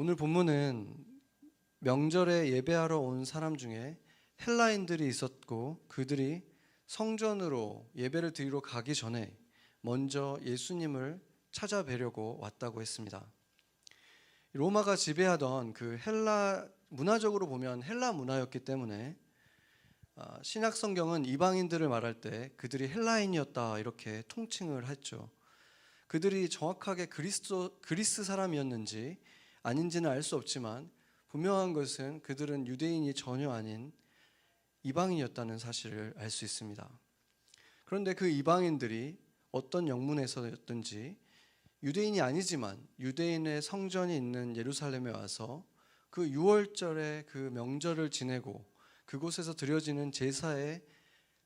오늘 본문은 명절에 예배하러 온 사람 중에 헬라인들이 있었고 그들이 성전으로 예배를 드리러 가기 전에 먼저 예수님을 찾아뵈려고 왔다고 했습니다. 로마가 지배하던 그 헬라, 문화적으로 보면 헬라 문화였기 때문에 신약 성경은 이방인들을 말할 때 그들이 헬라인이었다 이렇게 통칭을 했죠. 그들이 정확하게 그리스 사람이었는지 아닌지는 알 수 없지만 분명한 것은 그들은 유대인이 전혀 아닌 이방인이었다는 사실을 알 수 있습니다. 그런데 그 이방인들이 어떤 영문에서였든지 유대인이 아니지만 유대인의 성전이 있는 예루살렘에 와서 그 유월절에 그 명절을 지내고 그곳에서 드려지는 제사에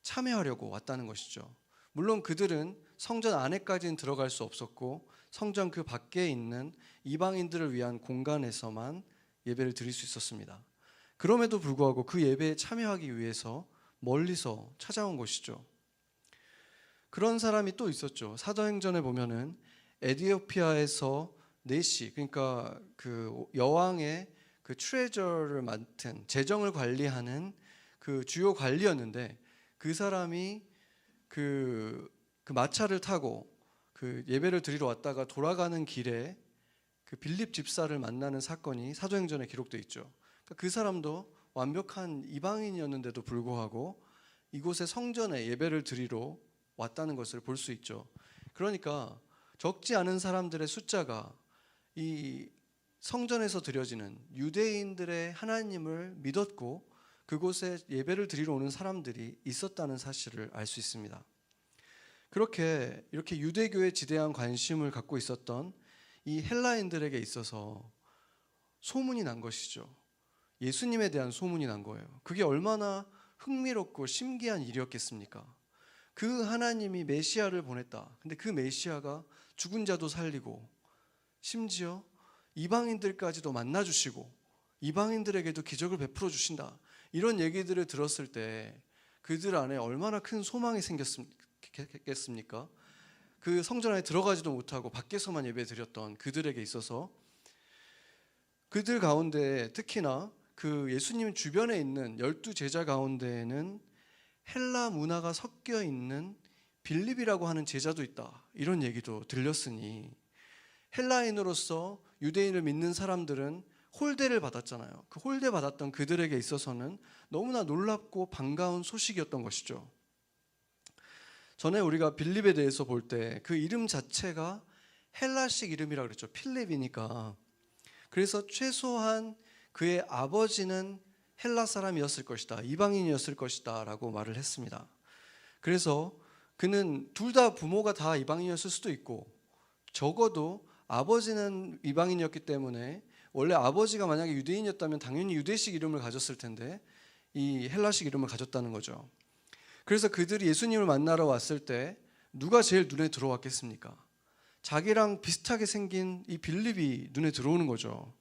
참여하려고 왔다는 것이죠. 물론 그들은 성전 안에까지는 들어갈 수 없었고 성전 그 밖에 있는 이방인들을 위한 공간에서만 예배를 드릴 수 있었습니다. 그럼에도 불구하고 그 예배에 참여하기 위해서 멀리서 찾아온 것이죠. 그런 사람이 또 있었죠. 사도행전에 보면은 에티오피아에서 네시, 그러니까 그 여왕의 그 트레저를 맡은 재정을 관리하는 그 주요 관리였는데 그 사람이 그 마차를 타고 그 예배를 드리러 왔다가 돌아가는 길에 그 빌립 집사를 만나는 사건이 사도행전에 기록되어 있죠. 그러니까 그 사람도 완벽한 이방인이었는데도 불구하고 이곳에 성전에 예배를 드리러 왔다는 것을 볼 수 있죠. 그러니까 적지 않은 사람들의 숫자가 이 성전에서 드려지는 유대인들의 하나님을 믿었고 그곳에 예배를 드리러 오는 사람들이 있었다는 사실을 알 수 있습니다. 이렇게 유대교에 지대한 관심을 갖고 있었던 이 헬라인들에게 있어서 소문이 난 것이죠. 예수님에 대한 소문이 난 거예요. 그게 얼마나 흥미롭고 신기한 일이었겠습니까? 그 하나님이 메시아를 보냈다. 근데 그 메시아가 죽은 자도 살리고 심지어 이방인들까지도 만나주시고 이방인들에게도 기적을 베풀어 주신다. 이런 얘기들을 들었을 때 그들 안에 얼마나 큰 소망이 생겼겠습니까? 그 성전 안에 들어가지도 못하고 밖에서만 예배 드렸던 그들에게 있어서 그들 가운데 특히나 그 예수님 주변에 있는 12제자 가운데에는 헬라 문화가 섞여 있는 빌립이라고 하는 제자도 있다. 이런 얘기도 들렸으니 헬라인으로서 유대인을 믿는 사람들은 홀대를 받았잖아요. 그 홀대 받았던 그들에게 있어서는 너무나 놀랍고 반가운 소식이었던 것이죠. 전에 우리가 빌립에 대해서 볼 때 그 이름 자체가 헬라식 이름이라고 그랬죠. 필립이니까. 그래서 최소한 그의 아버지는 헬라 사람이었을 것이다. 이방인이었을 것이다 라고 말을 했습니다. 그래서 그는 둘 다 부모가 다 이방인이었을 수도 있고 적어도 아버지는 이방인이었기 때문에 원래 아버지가 만약에 유대인이었다면 당연히 유대식 이름을 가졌을 텐데 이 헬라식 이름을 가졌다는 거죠. 그래서 그들이 예수님을 만나러 왔을 때 누가 제일 눈에 들어왔겠습니까? 자기랑 비슷하게 생긴 이 빌립이 눈에 들어오는 거죠.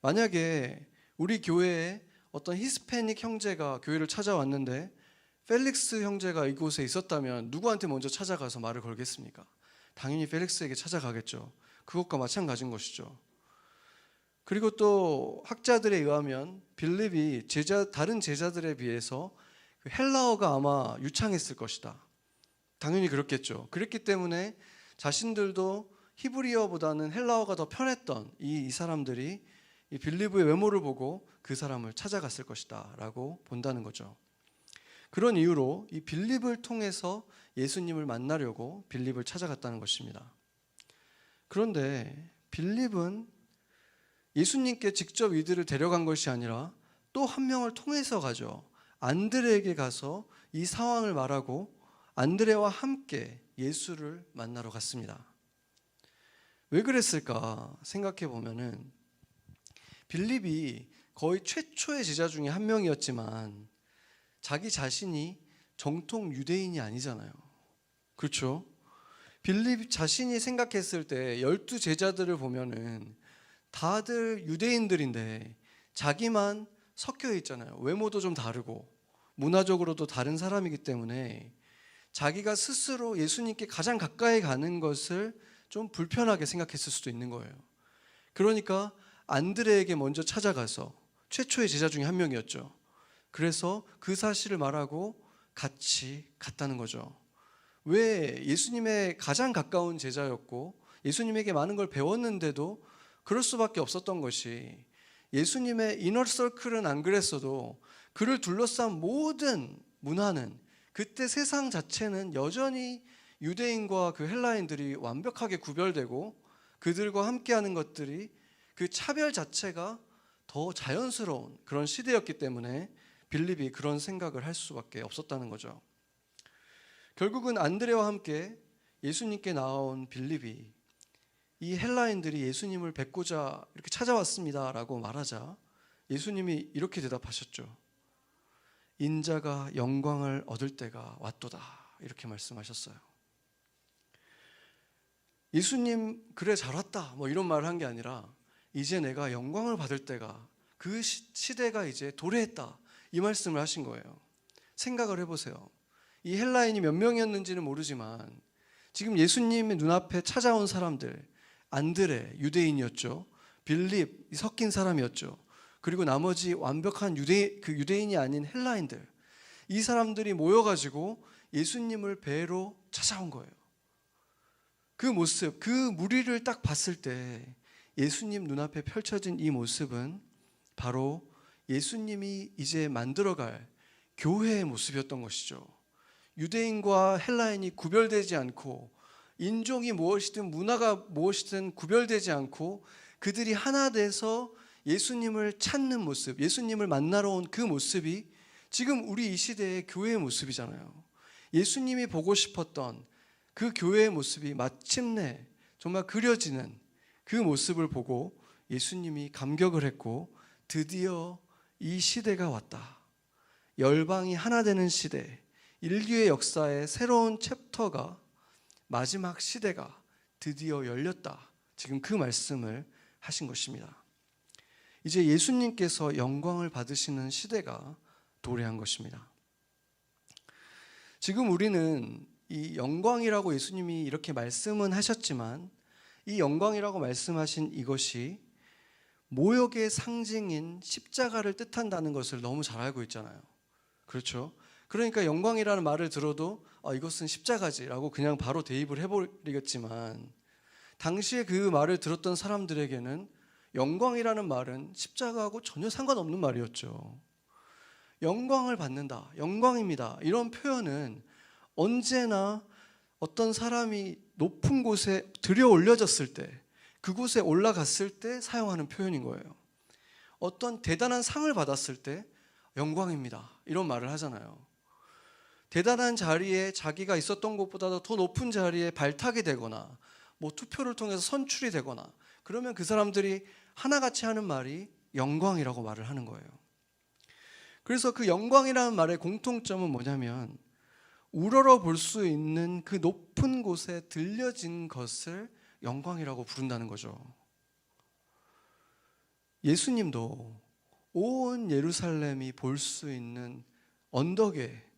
만약에 우리 교회에 어떤 히스패닉 형제가 교회를 찾아왔는데 펠릭스 형제가 이곳에 있었다면 누구한테 먼저 찾아가서 말을 걸겠습니까? 당연히 펠릭스에게 찾아가겠죠. 그것과 마찬가지인 것이죠. 그리고 또 학자들에 의하면 빌립이 다른 제자들에 비해서 헬라어가 아마 유창했을 것이다. 당연히 그렇겠죠. 그랬기 때문에 자신들도 히브리어보다는 헬라어가 더 편했던 이 사람들이 이 빌립의 외모를 보고 그 사람을 찾아갔을 것이다 라고 본다는 거죠. 그런 이유로 이 빌립을 통해서 예수님을 만나려고 빌립을 찾아갔다는 것입니다. 그런데 빌립은 예수님께 직접 이들을 데려간 것이 아니라 또 한 명을 통해서 가죠. 안드레에게 가서 이 상황을 말하고 안드레와 함께 예수를 만나러 갔습니다. 왜 그랬을까 생각해 보면은 빌립이 거의 최초의 제자 중에 한 명이었지만 자기 자신이 정통 유대인이 아니잖아요. 그렇죠? 빌립 자신이 생각했을 때 12제자들을 보면은 다들 유대인들인데 자기만 섞여 있잖아요. 외모도 좀 다르고 문화적으로도 다른 사람이기 때문에 자기가 스스로 예수님께 가장 가까이 가는 것을 좀 불편하게 생각했을 수도 있는 거예요. 그러니까 안드레에게 먼저 찾아가서 최초의 제자 중에 한 명이었죠. 그래서 그 사실을 말하고 같이 갔다는 거죠. 왜? 예수님의 가장 가까운 제자였고 예수님에게 많은 걸 배웠는데도 그럴 수밖에 없었던 것이, 예수님의 이너서클은 안 그랬어도 그를 둘러싼 모든 문화는, 그때 세상 자체는 여전히 유대인과 그 헬라인들이 완벽하게 구별되고 그들과 함께하는 것들이, 그 차별 자체가 더 자연스러운 그런 시대였기 때문에 빌립이 그런 생각을 할 수밖에 없었다는 거죠. 결국은 안드레와 함께 예수님께 나온 빌립이 이 헬라인들이 예수님을 뵙고자 이렇게 찾아왔습니다 라고 말하자 예수님이 이렇게 대답하셨죠. 인자가 영광을 얻을 때가 왔도다, 이렇게 말씀하셨어요. 예수님 그래 잘 왔다 뭐 이런 말을 한 게 아니라 이제 내가 영광을 받을 때가, 그 시대가 이제 도래했다, 이 말씀을 하신 거예요. 생각을 해보세요. 이 헬라인이 몇 명이었는지는 모르지만 지금 예수님의 눈앞에 찾아온 사람들, 안드레 유대인이었죠. 빌립 섞인 사람이었죠. 그리고 나머지 완벽한 유대인이 아닌 헬라인들, 이 사람들이 모여가지고 예수님을 뵈러 찾아온 거예요. 그 모습, 그 무리를 딱 봤을 때 예수님 눈앞에 펼쳐진 이 모습은 바로 예수님이 이제 만들어갈 교회의 모습이었던 것이죠. 유대인과 헬라인이 구별되지 않고, 인종이 무엇이든 문화가 무엇이든 구별되지 않고 그들이 하나 돼서 예수님을 찾는 모습, 예수님을 만나러 온 그 모습이 지금 우리 이 시대의 교회의 모습이잖아요. 예수님이 보고 싶었던 그 교회의 모습이 마침내 정말 그려지는 그 모습을 보고 예수님이 감격을 했고, 드디어 이 시대가 왔다. 열방이 하나 되는 시대, 인류의 역사의 새로운 챕터가, 마지막 시대가 드디어 열렸다. 지금 그 말씀을 하신 것입니다. 이제 예수님께서 영광을 받으시는 시대가 도래한 것입니다. 지금 우리는 이 영광이라고 예수님이 이렇게 말씀은 하셨지만, 이 영광이라고 말씀하신 이것이 모욕의 상징인 십자가를 뜻한다는 것을 너무 잘 알고 있잖아요. 그렇죠? 그러니까 영광이라는 말을 들어도 이것은 십자가지라고 그냥 바로 대입을 해버리겠지만, 당시에 그 말을 들었던 사람들에게는 영광이라는 말은 십자가하고 전혀 상관없는 말이었죠. 영광을 받는다, 영광입니다, 이런 표현은 언제나 어떤 사람이 높은 곳에 들여 올려졌을 때, 그곳에 올라갔을 때 사용하는 표현인 거예요. 어떤 대단한 상을 받았을 때 영광입니다, 이런 말을 하잖아요. 대단한 자리에 자기가 있었던 곳보다 더 높은 자리에 발탁이 되거나 뭐 투표를 통해서 선출이 되거나 그러면 그 사람들이 하나같이 하는 말이 영광이라고 말을 하는 거예요. 그래서 그 영광이라는 말의 공통점은 뭐냐면, 우러러 볼 수 있는 그 높은 곳에 들려진 것을 영광이라고 부른다는 거죠. 예수님도 온 예루살렘이 볼 수 있는 언덕에,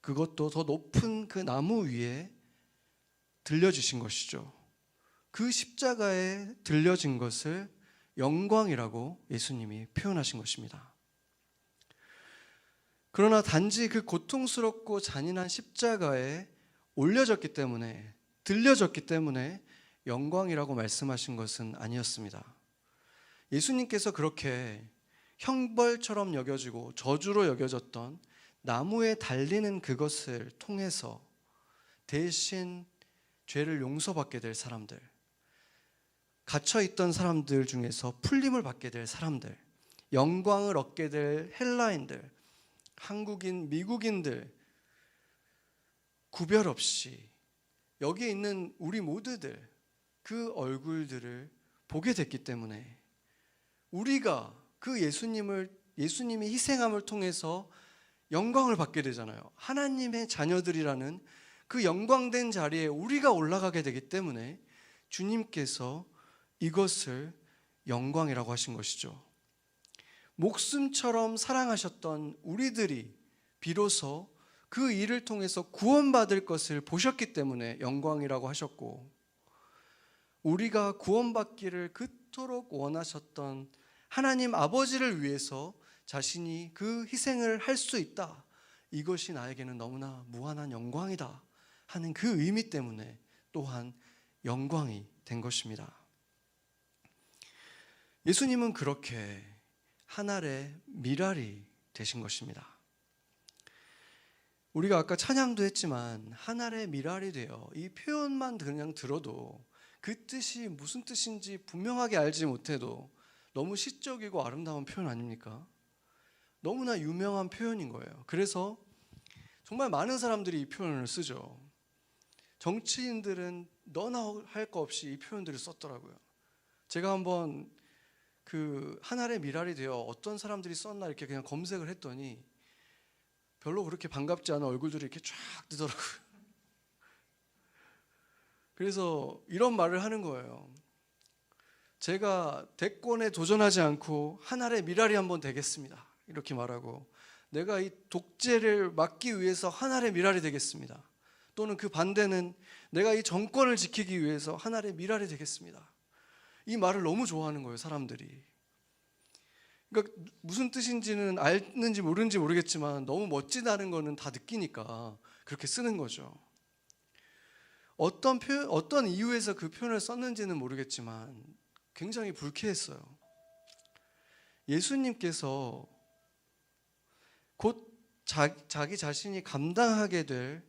그것도 더 높은 그 나무 위에 들려주신 것이죠. 그 십자가에 들려진 것을 영광이라고 예수님이 표현하신 것입니다. 그러나 단지 그 고통스럽고 잔인한 십자가에 올려졌기 때문에, 들려졌기 때문에 영광이라고 말씀하신 것은 아니었습니다. 예수님께서 그렇게 형벌처럼 여겨지고 저주로 여겨졌던 나무에 달리는 그것을 통해서 대신 죄를 용서받게 될 사람들, 갇혀있던 사람들 중에서 풀림을 받게 될 사람들, 영광을 얻게 될 헬라인들, 한국인, 미국인들 구별 없이 여기에 있는 우리 모두들, 그 얼굴들을 보게 됐기 때문에 우리가 그 예수님이 희생함을 통해서 영광을 받게 되잖아요. 하나님의 자녀들이라는 그 영광된 자리에 우리가 올라가게 되기 때문에 주님께서 이것을 영광이라고 하신 것이죠. 목숨처럼 사랑하셨던 우리들이 비로소 그 일을 통해서 구원받을 것을 보셨기 때문에 영광이라고 하셨고, 우리가 구원받기를 그 그토록 원하셨던 하나님 아버지를 위해서 자신이 그 희생을 할 수 있다. 이것이 나에게는 너무나 무한한 영광이다 하는 그 의미 때문에 또한 영광이 된 것입니다. 예수님은 그렇게 한 알의 밀알이 되신 것입니다. 우리가 아까 찬양도 했지만 한 알의 밀알이 되어, 이 표현만 그냥 들어도 그 뜻이 무슨 뜻인지 분명하게 알지 못해도 너무 시적이고 아름다운 표현 아닙니까? 너무나 유명한 표현인 거예요. 그래서 정말 많은 사람들이 이 표현을 쓰죠. 정치인들은 너나 할 거 없이 이 표현들을 썼더라고요. 제가 한번 그 한 알의 밀알이 되어 어떤 사람들이 썼나 이렇게 그냥 검색을 했더니 별로 그렇게 반갑지 않은 얼굴들이 이렇게 쫙 뜨더라고요. 그래서 이런 말을 하는 거예요. 제가 대권에 도전하지 않고 한 알의 밀알이 한번 되겠습니다. 이렇게 말하고, 내가 이 독재를 막기 위해서 한 알의 밀알이 되겠습니다. 또는 그 반대는 내가 이 정권을 지키기 위해서 한 알의 밀알이 되겠습니다. 이 말을 너무 좋아하는 거예요, 사람들이. 그러니까 무슨 뜻인지는 알는지 모르는지 모르겠지만 너무 멋지다는 거는 다 느끼니까 그렇게 쓰는 거죠. 어떤 이유에서 그 표현을 썼는지는 모르겠지만 굉장히 불쾌했어요. 예수님께서 곧 자기 자신이 감당하게 될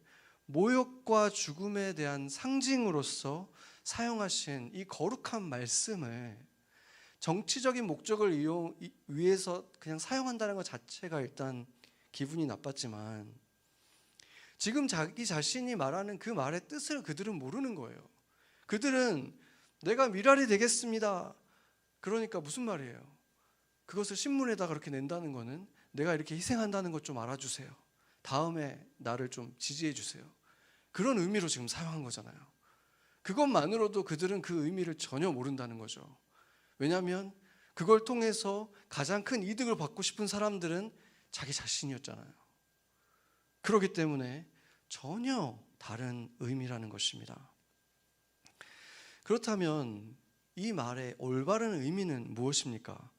모욕과 죽음에 대한 상징으로서 사용하신 이 거룩한 말씀을 정치적인 목적을 위해서 그냥 사용한다는 것 자체가 일단 기분이 나빴지만, 지금 자기 자신이 말하는 그 말의 뜻을 그들은 모르는 거예요. 그들은 내가 밀알이 되겠습니다. 그러니까 무슨 말이에요? 그것을 신문에다 그렇게 낸다는 거는 내가 이렇게 희생한다는 것 좀 알아주세요. 다음에 나를 좀 지지해 주세요. 그런 의미로 지금 사용한 거잖아요. 그것만으로도 그들은 그 의미를 전혀 모른다는 거죠. 왜냐하면 그걸 통해서 가장 큰 이득을 받고 싶은 사람들은 자기 자신이었잖아요. 그렇기 때문에 전혀 다른 의미라는 것입니다. 그렇다면 이 말의 올바른 의미는 무엇입니까?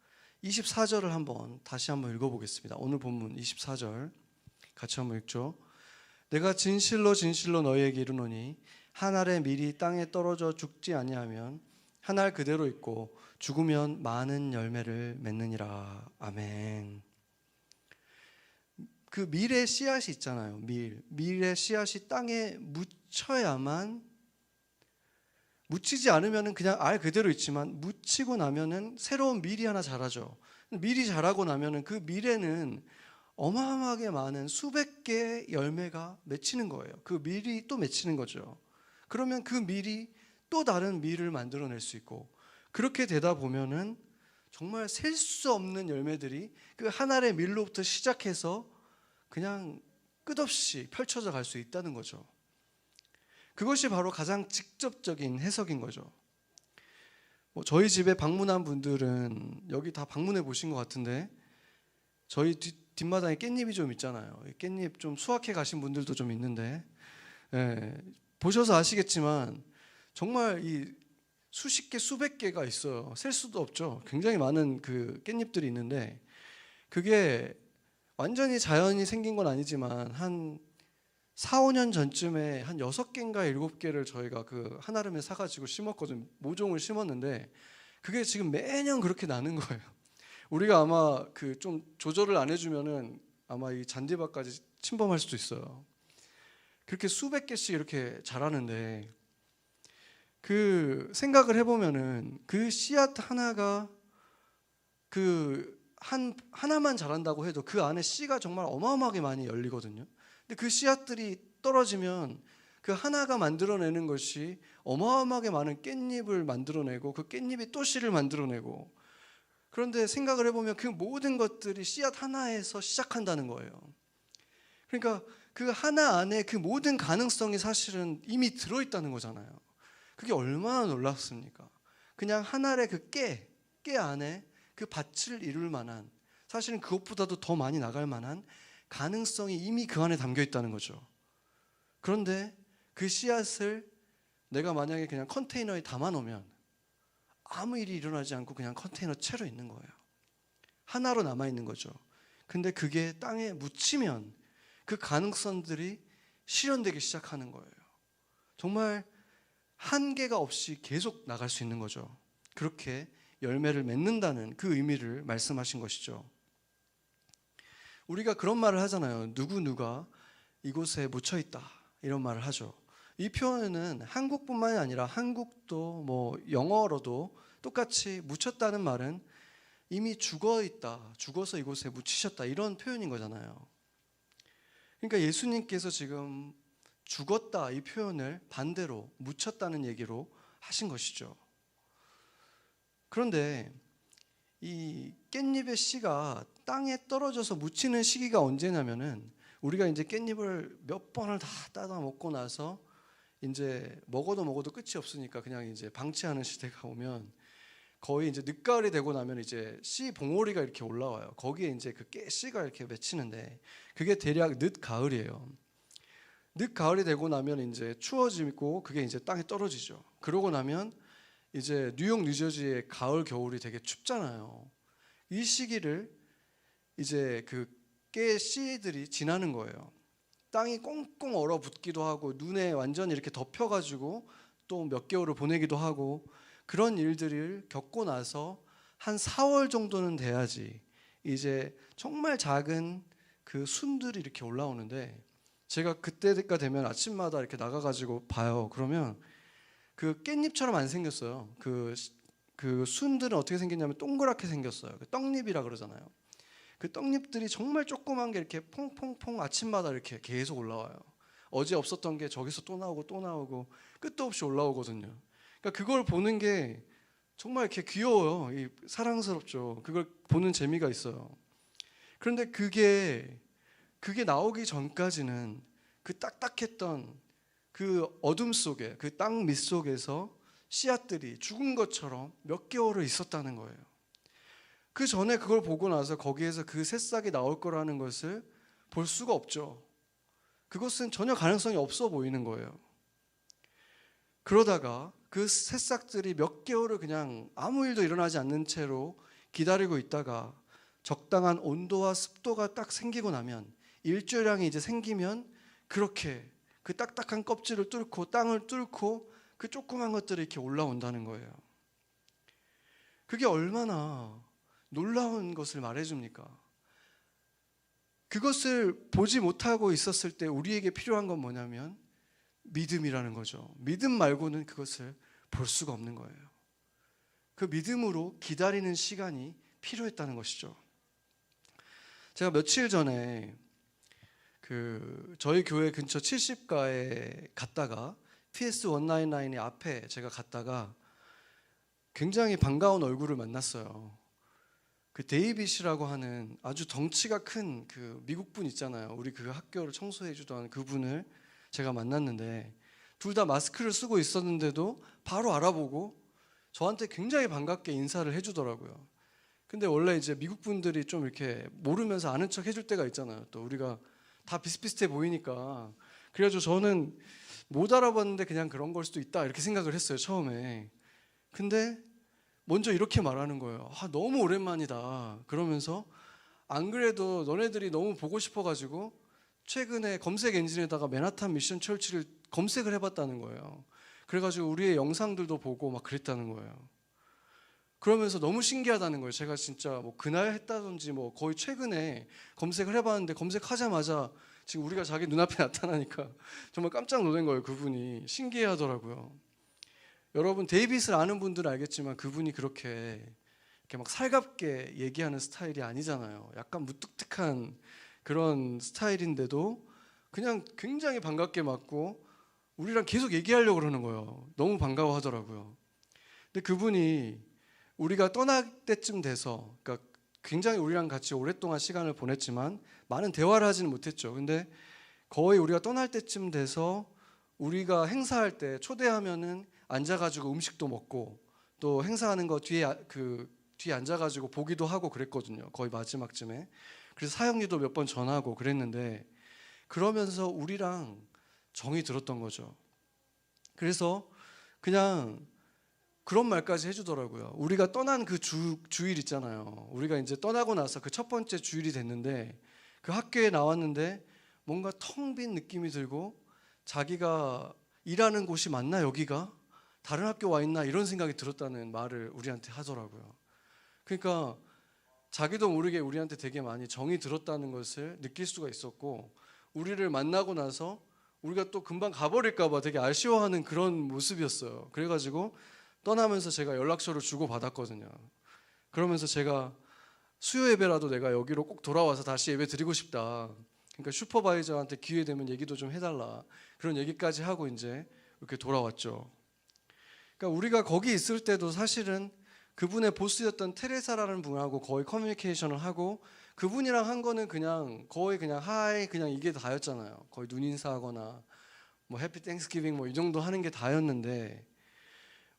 24절을 다시 한번 읽어보겠습니다. 오늘 본문 24절 같이 한번 읽죠. 내가 진실로 진실로 너희에게 이르노니 한 알의 밀이 땅에 떨어져 죽지 아니하면 한 알 그대로 있고 죽으면 많은 열매를 맺느니라. 아멘. 그 밀의 씨앗이 있잖아요. 밀의 씨앗이 땅에 묻히지 않으면 그냥 알 그대로 있지만, 묻히고 나면은 새로운 밀이 하나 자라죠. 밀이 자라고 나면은 그 밀에는 어마어마하게 많은 수백 개의 열매가 맺히는 거예요. 그 밀이 또 맺히는 거죠. 그러면 그 밀이 또 다른 밀을 만들어낼 수 있고, 그렇게 되다 보면은 정말 셀 수 없는 열매들이 그 한 알의 밀로부터 시작해서 그냥 끝없이 펼쳐져 갈 수 있다는 거죠. 그것이 바로 가장 직접적인 해석인 거죠. 저희 집에 방문한 분들은 여기 다 방문해 보신 것 같은데, 저희 뒷마당에 깻잎이 좀 있잖아요. 깻잎 좀 수확해 가신 분들도 좀 있는데, 보셔서 아시겠지만 정말 이 수십 개, 수백 개가 있어요. 셀 수도 없죠. 굉장히 많은 그 깻잎들이 있는데, 그게 완전히 자연이 생긴 건 아니지만 한 4, 5년 전쯤에 한 6개인가 7개를 저희가 그 한아름에 사가지고 심었거든요. 모종을 심었는데 그게 지금 매년 그렇게 나는 거예요. 우리가 아마 그 좀 조절을 안 해주면은 아마 이 잔디밭까지 침범할 수도 있어요. 그렇게 수백 개씩 이렇게 자라는데, 그 생각을 해보면은 그 씨앗 하나가 하나만 자란다고 해도 그 안에 씨가 정말 어마어마하게 많이 열리거든요. 근데 그 씨앗들이 떨어지면 그 하나가 만들어내는 것이 어마어마하게 많은 깻잎을 만들어내고, 그 깻잎이 또 씨를 만들어내고, 그런데 생각을 해보면 그 모든 것들이 씨앗 하나에서 시작한다는 거예요. 그러니까 그 하나 안에 그 모든 가능성이 사실은 이미 들어있다는 거잖아요. 그게 얼마나 놀랍습니까? 그냥 한 알의 그 깨 안에 그 밭을 이룰 만한, 사실은 그것보다도 더 많이 나갈 만한 가능성이 이미 그 안에 담겨 있다는 거죠. 그런데 그 씨앗을 내가 만약에 그냥 컨테이너에 담아 놓으면 아무 일이 일어나지 않고 그냥 컨테이너 채로 있는 거예요. 하나로 남아 있는 거죠. 근데 그게 땅에 묻히면 그 가능성들이 실현되기 시작하는 거예요. 정말 한계가 없이 계속 나갈 수 있는 거죠. 그렇게 열매를 맺는다는 그 의미를 말씀하신 것이죠. 우리가 그런 말을 하잖아요. 누구누가 이곳에 묻혀 있다, 이런 말을 하죠. 이 표현은 한국뿐만이 아니라 한국도 뭐 영어로도 똑같이 묻혔다는 말은 이미 죽어 있다, 죽어서 이곳에 묻히셨다, 이런 표현인 거잖아요. 그러니까 예수님께서 지금 죽었다 이 표현을 반대로 묻혔다는 얘기로 하신 것이죠. 그런데 이 깻잎의 씨가 땅에 떨어져서 묻히는 시기가 언제냐면은 우리가 이제 깻잎을 몇 번을 다 따다 먹고 나서 이제 먹어도 끝이 없으니까 그냥 이제 방치하는 시대가 오면 거의 이제 늦가을이 되고 나면 이제 씨 봉오리가 이렇게 올라와요. 거기에 이제 그 씨가 이렇게 맺히는데 그게 대략 늦가을이에요. 늦가을이 되고 나면 이제 추워지고 그게 이제 땅에 떨어지죠. 그러고 나면 이제 뉴욕, 뉴저지의 가을, 겨울이 되게 춥잖아요. 이 시기를 이제 그 깨 씨들이 지나는 거예요. 땅이 꽁꽁 얼어붙기도 하고 눈에 완전히 이렇게 덮여가지고 또 몇 개월을 보내기도 하고 그런 일들을 겪고 나서 한 4월 정도는 돼야지 이제 정말 작은 그 순들이 이렇게 올라오는데 제가 그때가 되면 아침마다 이렇게 나가가지고 봐요. 그러면 그 깻잎처럼 안 생겼어요. 그 순들은 어떻게 생겼냐면 동그랗게 생겼어요. 그 떡잎이라 그러잖아요. 그 떡잎들이 정말 조그만 게 이렇게 퐁퐁퐁 아침마다 이렇게 계속 올라와요. 어제 없었던 게 저기서 또 나오고 또 나오고 끝도 없이 올라오거든요. 그러니까 그걸 보는 게 정말 이렇게 귀여워요. 사랑스럽죠. 그걸 보는 재미가 있어요. 그런데 그게 나오기 전까지는 그 딱딱했던 그 어둠 속에 그 땅 밑 속에서 씨앗들이 죽은 것처럼 몇 개월을 있었다는 거예요. 그 전에 그걸 보고 나서 거기에서 그 새싹이 나올 거라는 것을 볼 수가 없죠. 그것은 전혀 가능성이 없어 보이는 거예요. 그러다가 그 새싹들이 몇 개월을 그냥 아무 일도 일어나지 않는 채로 기다리고 있다가 적당한 온도와 습도가 딱 생기고 나면 일조량이 이제 생기면 그렇게 그 딱딱한 껍질을 뚫고 땅을 뚫고 그 조그만 것들이 이렇게 올라온다는 거예요. 그게 얼마나 놀라운 것을 말해줍니까? 그것을 보지 못하고 있었을 때 우리에게 필요한 건 뭐냐면 믿음이라는 거죠. 믿음 말고는 그것을 볼 수가 없는 거예요. 그 믿음으로 기다리는 시간이 필요했다는 것이죠. 제가 며칠 전에 저희 교회 근처 70가에 갔다가 PS199의 앞에 제가 갔다가 굉장히 반가운 얼굴을 만났어요. 그 데이빗이라고 하는 아주 덩치가 큰 그 미국 분 있잖아요. 우리 그 학교를 청소해 주던 그분을 제가 만났는데 둘 다 마스크를 쓰고 있었는데도 바로 알아보고 저한테 굉장히 반갑게 인사를 해주더라고요. 근데 원래 이제 미국 분들이 좀 이렇게 모르면서 아는 척 해줄 때가 있잖아요. 또 우리가 다 비슷비슷해 보이니까. 그래가지고 저는 못 알아봤는데 그냥 그런 걸 수도 있다 이렇게 생각을 했어요, 처음에. 근데 먼저 이렇게 말하는 거예요. 너무 오랜만이다. 그러면서 안 그래도 너네들이 너무 보고 싶어가지고 최근에 검색 엔진에다가 맨하탄 미션 철치를 검색을 해봤다는 거예요. 그래가지고 우리의 영상들도 보고 막 그랬다는 거예요. 그러면서 너무 신기하다는 거예요. 제가 진짜 뭐 그날 했다든지 뭐 거의 최근에 검색을 해봤는데 검색하자마자 지금 우리가 자기 눈앞에 나타나니까 정말 깜짝 놀란 거예요. 그분이 신기해하더라고요. 여러분 데이빗을 아는 분들은 알겠지만 그분이 그렇게 막 살갑게 얘기하는 스타일이 아니잖아요. 약간 무뚝뚝한 그런 스타일인데도 그냥 굉장히 반갑게 맞고 우리랑 계속 얘기하려고 그러는 거예요. 너무 반가워하더라고요. 근데 그분이 우리가 떠날 때쯤 돼서, 그러니까 굉장히 우리랑 같이 오랫동안 시간을 보냈지만 많은 대화를 하지는 못했죠. 근데 거의 우리가 떠날 때쯤 돼서 우리가 행사할 때 초대하면은 앉아가지고 음식도 먹고 또 행사하는 거 뒤에 뒤에 앉아가지고 보기도 하고 그랬거든요. 거의 마지막쯤에. 그래서 사형리도 몇 번 전하고 그랬는데 그러면서 우리랑 정이 들었던 거죠. 그래서 그냥 그런 말까지 해주더라고요. 우리가 떠난 그 주일 있잖아요. 우리가 이제 떠나고 나서 그 첫 번째 주일이 됐는데 그 학교에 나왔는데 뭔가 텅 빈 느낌이 들고 자기가 일하는 곳이 맞나 여기가? 다른 학교 와 있나? 이런 생각이 들었다는 말을 우리한테 하더라고요. 그러니까 자기도 모르게 우리한테 되게 많이 정이 들었다는 것을 느낄 수가 있었고 우리를 만나고 나서 우리가 또 금방 가버릴까 봐 되게 아쉬워하는 그런 모습이었어요. 그래가지고 떠나면서 제가 연락처를 주고 받았거든요. 그러면서 제가 수요 예배라도 내가 여기로 꼭 돌아와서 다시 예배 드리고 싶다. 그러니까 슈퍼바이저한테 기회 되면 얘기도 좀 해달라. 그런 얘기까지 하고 이제 이렇게 돌아왔죠. 그러니까 우리가 거기 있을 때도 사실은 그분의 보스였던 테레사라는 분하고 거의 커뮤니케이션을 하고 그분이랑 한 거는 그냥 거의 그냥 하이 그냥 이게 다였잖아요. 거의 눈인사하거나 뭐 해피 땡스기빙 뭐 이 정도 하는 게 다였는데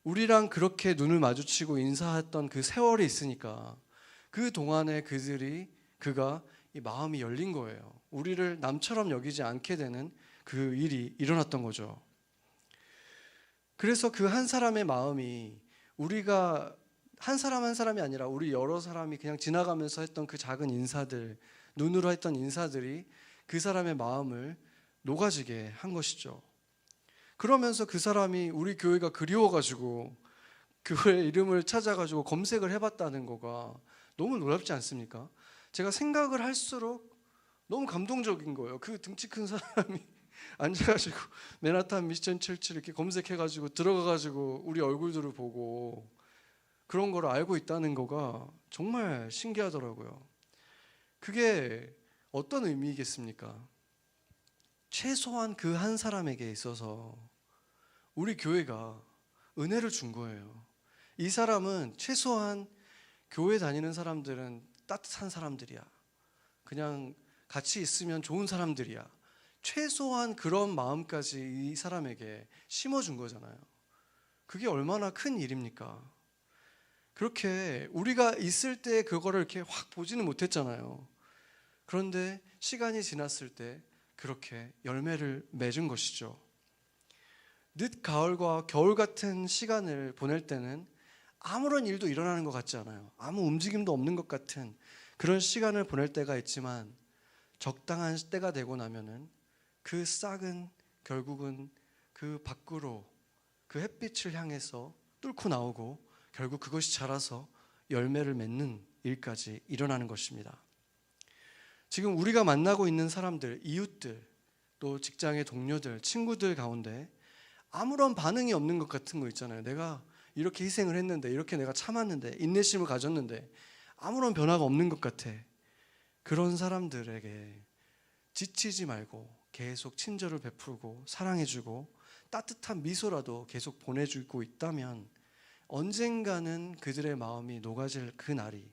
우리랑 그렇게 눈을 마주치고 인사했던 그 세월이 있으니까 그 동안에 그가 이 마음이 열린 거예요. 우리를 남처럼 여기지 않게 되는 그 일이 일어났던 거죠. 그래서 그 한 사람의 마음이 우리가 한 사람 한 사람이 아니라 우리 여러 사람이 그냥 지나가면서 했던 그 작은 인사들, 눈으로 했던 인사들이 그 사람의 마음을 녹아지게 한 것이죠. 그러면서 그 사람이 우리 교회가 그리워가지고 교회 이름을 찾아가지고 검색을 해봤다는 거가 너무 놀랍지 않습니까? 제가 생각을 할수록 너무 감동적인 거예요. 그 등치 큰 사람이 앉아가지고 맨하탄 미션 철치 이렇게 검색해가지고 들어가가지고 우리 얼굴들을 보고 그런 걸 알고 있다는 거가 정말 신기하더라고요. 그게 어떤 의미겠습니까? 최소한 그 한 사람에게 있어서 우리 교회가 은혜를 준 거예요. 이 사람은 최소한 교회 다니는 사람들은 따뜻한 사람들이야. 그냥 같이 있으면 좋은 사람들이야. 최소한 그런 마음까지 이 사람에게 심어준 거잖아요. 그게 얼마나 큰 일입니까? 그렇게 우리가 있을 때 그거를 이렇게 확 보지는 못했잖아요. 그런데 시간이 지났을 때 그렇게 열매를 맺은 것이죠. 늦 가을과 겨울 같은 시간을 보낼 때는 아무런 일도 일어나는 것 같지 않아요. 아무 움직임도 없는 것 같은 그런 시간을 보낼 때가 있지만 적당한 때가 되고 나면은 그 싹은 결국은 그 밖으로 그 햇빛을 향해서 뚫고 나오고 결국 그것이 자라서 열매를 맺는 일까지 일어나는 것입니다. 지금 우리가 만나고 있는 사람들, 이웃들, 또 직장의 동료들, 친구들 가운데 아무런 반응이 없는 것 같은 거 있잖아요. 내가 이렇게 희생을 했는데, 이렇게 내가 참았는데, 인내심을 가졌는데 아무런 변화가 없는 것 같아. 그런 사람들에게 지치지 말고 계속 친절을 베풀고 사랑해주고 따뜻한 미소라도 계속 보내주고 있다면 언젠가는 그들의 마음이 녹아질 그 날이,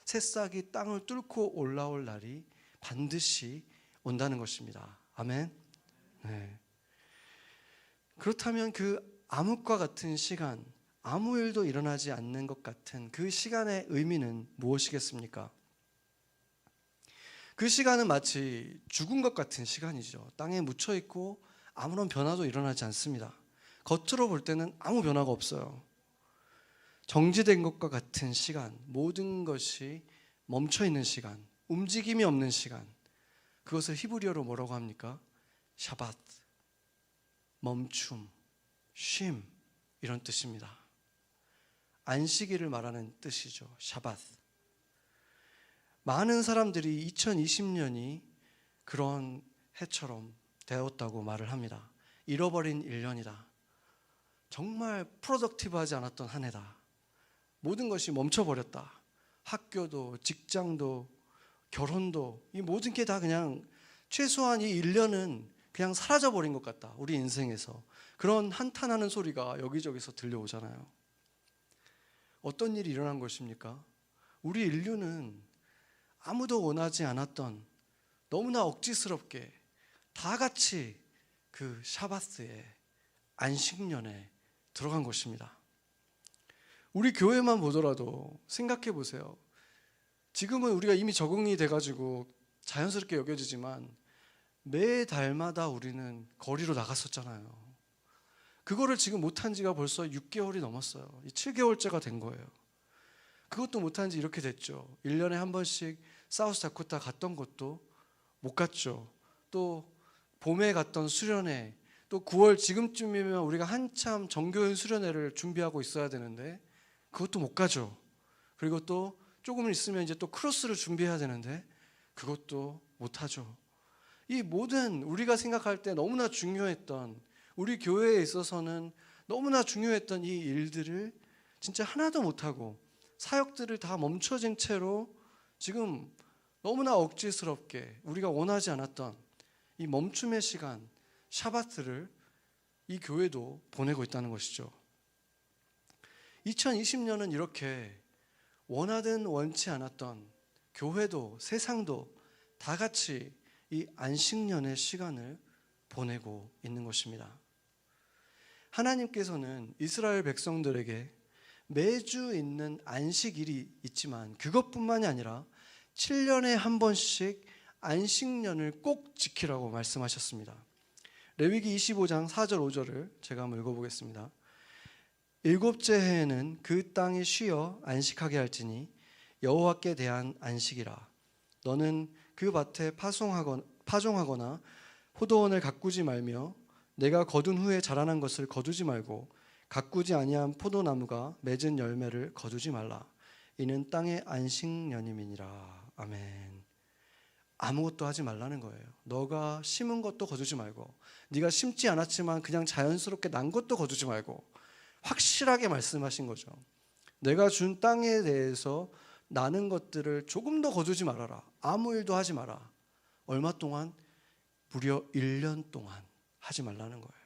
새싹이 땅을 뚫고 올라올 날이 반드시 온다는 것입니다. 아멘. 네. 그렇다면 그 암흑과 같은 시간, 아무 일도 일어나지 않는 것 같은 그 시간의 의미는 무엇이겠습니까? 그 시간은 마치 죽은 것 같은 시간이죠. 땅에 묻혀 있고 아무런 변화도 일어나지 않습니다. 겉으로 볼 때는 아무 변화가 없어요. 정지된 것과 같은 시간, 모든 것이 멈춰 있는 시간, 움직임이 없는 시간, 그것을 히브리어로 뭐라고 합니까? 샤밧, 멈춤, 쉼, 이런 뜻입니다. 안식일을 말하는 뜻이죠. 샤밧. 많은 사람들이 2020년이 그런 해처럼 되었다고 말을 합니다. 잃어버린 1년이다. 정말 프로덕티브하지 않았던 한 해다. 모든 것이 멈춰버렸다. 학교도 직장도 결혼도 이 모든 게 다 그냥 최소한 이 1년은 그냥 사라져버린 것 같다. 우리 인생에서. 그런 한탄하는 소리가 여기저기서 들려오잖아요. 어떤 일이 일어난 것입니까? 우리 인류는 아무도 원하지 않았던 너무나 억지스럽게 다 같이 그 샤바스에 안식년에 들어간 것입니다. 우리 교회만 보더라도 생각해 보세요. 지금은 우리가 이미 적응이 돼가지고 자연스럽게 여겨지지만 매 달마다 우리는 거리로 나갔었잖아요. 그거를 지금 못한 지가 벌써 6개월이 넘었어요. 7개월째가 된 거예요. 그것도 못한 지 이렇게 됐죠. 1년에 한 번씩 사우스 다코타 갔던 것도 못 갔죠. 또 봄에 갔던 수련회, 또 9월 지금쯤이면 우리가 한참 정교인 수련회를 준비하고 있어야 되는데 그것도 못 가죠. 그리고 또 조금 있으면 이제 또 크로스를 준비해야 되는데 그것도 못 하죠. 이 모든 우리가 생각할 때 너무나 중요했던, 우리 교회에 있어서는 너무나 중요했던 이 일들을 진짜 하나도 못하고 사역들을 다 멈춰진 채로 지금 너무나 억지스럽게 우리가 원하지 않았던 이 멈춤의 시간, 샤바트를 이 교회도 보내고 있다는 것이죠. 2020년은 이렇게 원하든 원치 않았던 교회도 세상도 다 같이 이 안식년의 시간을 보내고 있는 것입니다. 하나님께서는 이스라엘 백성들에게 매주 있는 안식일이 있지만 그것뿐만이 아니라 7년에 한 번씩 안식년을 꼭 지키라고 말씀하셨습니다. 레위기 25장 4절 5절을 제가 한번 읽어보겠습니다. 일곱째 해에는 그 땅이 쉬어 안식하게 할지니 여호와께 대한 안식이라. 너는 그 밭에 파종하거나 포도원을 가꾸지 말며 내가 거둔 후에 자라난 것을 거두지 말고 가꾸지 아니한 포도나무가 맺은 열매를 거두지 말라. 이는 땅의 안식년임이니라. 아멘. 아무것도 하지 말라는 거예요. 너가 심은 것도 거두지 말고 네가 심지 않았지만 그냥 자연스럽게 난 것도 거두지 말고 확실하게 말씀하신 거죠. 내가 준 땅에 대해서 나는 것들을 조금 더 거두지 말아라. 아무 일도 하지 마라. 얼마 동안? 무려 1년 동안 하지 말라는 거예요.